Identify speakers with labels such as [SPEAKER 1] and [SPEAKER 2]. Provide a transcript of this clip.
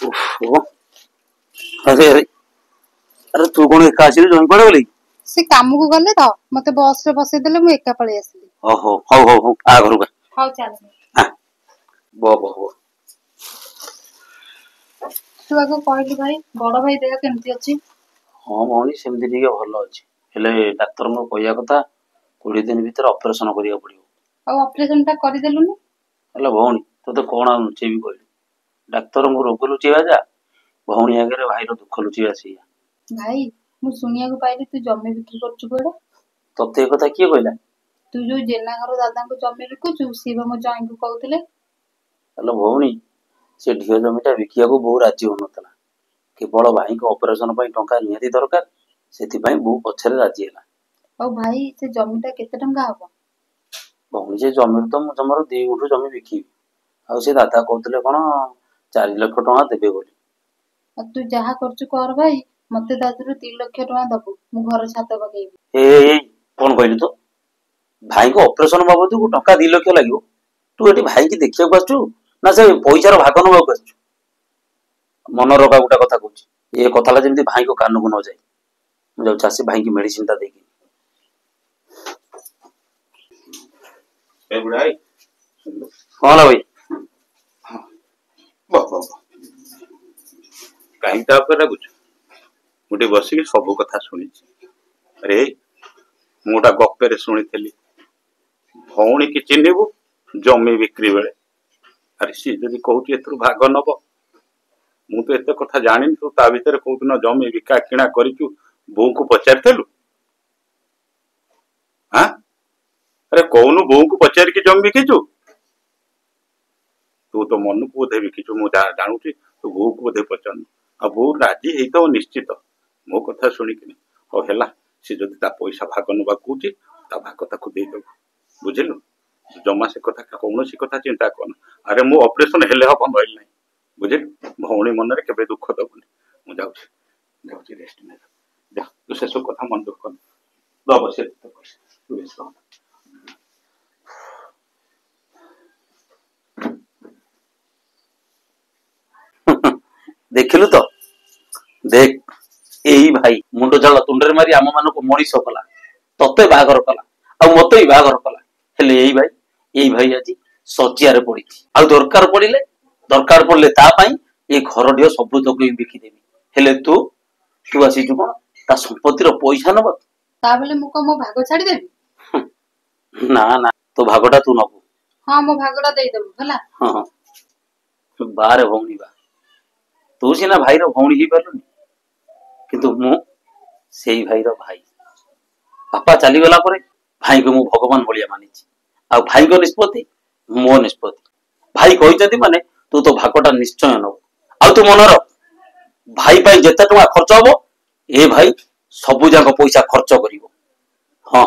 [SPEAKER 1] ओहो, अरे अरे अरे तू कौन एका आसिलु जमी पड़े बोली
[SPEAKER 2] से काम को गले तो मते बस रे बसै देले मु एका पळै आसिली।
[SPEAKER 1] ओहो हौ हौ हौ आ घरु का
[SPEAKER 2] हाउ चल
[SPEAKER 1] हां बो बो बो
[SPEAKER 2] तू आगो कहली भाई बड़ भाई देह केमती अछि?
[SPEAKER 1] हां मौनी सेमति ठीक भलो अछि हेले डाक्टर मो कहया कथा 20 दिन भीतर ऑपरेशन करिया पड़ियो।
[SPEAKER 2] आ ऑपरेशन ता करि देलुनी?
[SPEAKER 1] हेले भौणी तो तो कोन लुचेबी कहली डाक्टर मो रोग लुचेबा जा भौणी आगे भाई रो दुख लुचेबा सिया।
[SPEAKER 2] भाई मु सुनिया को पाइली तू जम्मे बिक्री करछु कोडे?
[SPEAKER 1] तते कथा किए कहला?
[SPEAKER 2] तू जो जेना घर दादा को जम्मे बिकुछु सीबा मो जाई को कहउतले।
[SPEAKER 1] हेले भौणी से ढियो जमीटा बिकिया को बहु राजी होनतला केवल भाई को ऑपरेशन पई टंका नियति दरकार सेति पई बहु पछरे राजी हैला।
[SPEAKER 2] ओ भाई से जमीटा केते टंका हबो?
[SPEAKER 1] भौणी से जमी तो मु जमरो 2 गुंठु जमी बिकी आ से दादा कहतले कोन 4 लाख टका देबे बोली।
[SPEAKER 2] आ तू जहा करछु कर भाई मते दादरू 3 लाख टका दबु मु घर छात पकेबी।
[SPEAKER 1] ए कोन कहली तो भाई को ऑपरेशन बाबद को टका 2 लाख लागियो तू एटी भाई की देखिया पाछू ना से पैसा रो भाग नबा पाछू मन रका गुटा कथा कहूची ए कथाला जेमति भाई को कान को न जाय मु जाउ चासी भाई की मेडिसिन ता देकी
[SPEAKER 3] ए बुढ़ाई
[SPEAKER 1] हां ला भाई
[SPEAKER 3] बाबा कहीं ता पर कुछ मुटे बसी के सब कथा सुनी अरे मुटा गप्पे रे सुनीथली भौणी की चिन्हबू जमी बिक्री बेले अरे सी जदि कहूची एथरु भाग नब मु तो एते कथा जानिनी तू ता भीतर कहूतु न जमी बिका किणा करिचु बो को पचारथलु हां अरे कौनु बो को पचार की जमी बिकिचु तू तो मन को बोधे बिकिचु मु जानूची तू बो को बोधे पचारनु आ बो राजी हेतो निश्चित मो कथा सुनिकिनी हो हेला से जदि ता पैसा भाग नबा कहूची ता भाग ताकू दे दो बुझिलु जमा से कथा कौनसी कथा चिंता करना अरे मो ऑपरेशन हेले हो भइल नै बुझिलु भौणी मन रे केबे दुख दबुनी मु जाउची रेस्ट ने जा तू से सब कथा मन दुख कर दो बसे तू रेस्ट कर
[SPEAKER 1] देखिलु तो देख एई भाई मुंडो झाला तुंडरे मारी आम मान को मणिष कला तते बागर कला आ मते बागर कला हेले एई भाई आज सजिया रे पड़ी आ दरकार पड़ले ता पई ए घर ढियो सब तक बिकी देबी हेले तू आसी जु कोन ता संपत्ति रो पैसा नब
[SPEAKER 2] ता बेले मु को मो भाग छाडी देबी
[SPEAKER 1] ना ना तो भागटा तू नबू
[SPEAKER 2] हां मो भागटा देई देबु हला
[SPEAKER 1] हां बारे भौणी बा तू सीना भाई रो भौणी ही पालुनी किंतु मु सेई भाई रो भाई बापा चली गला परे भाई को मु भगवान बलिया मानिछि आ भाई को निष्पत्ति मो निष्पत्ति भाई कहिजंती माने तू तो भागटा निश्चय न आ तू मनर भाई भाई जेते टका खर्च हबो ए भाई सबु जाक पैसा खर्च करिवो हां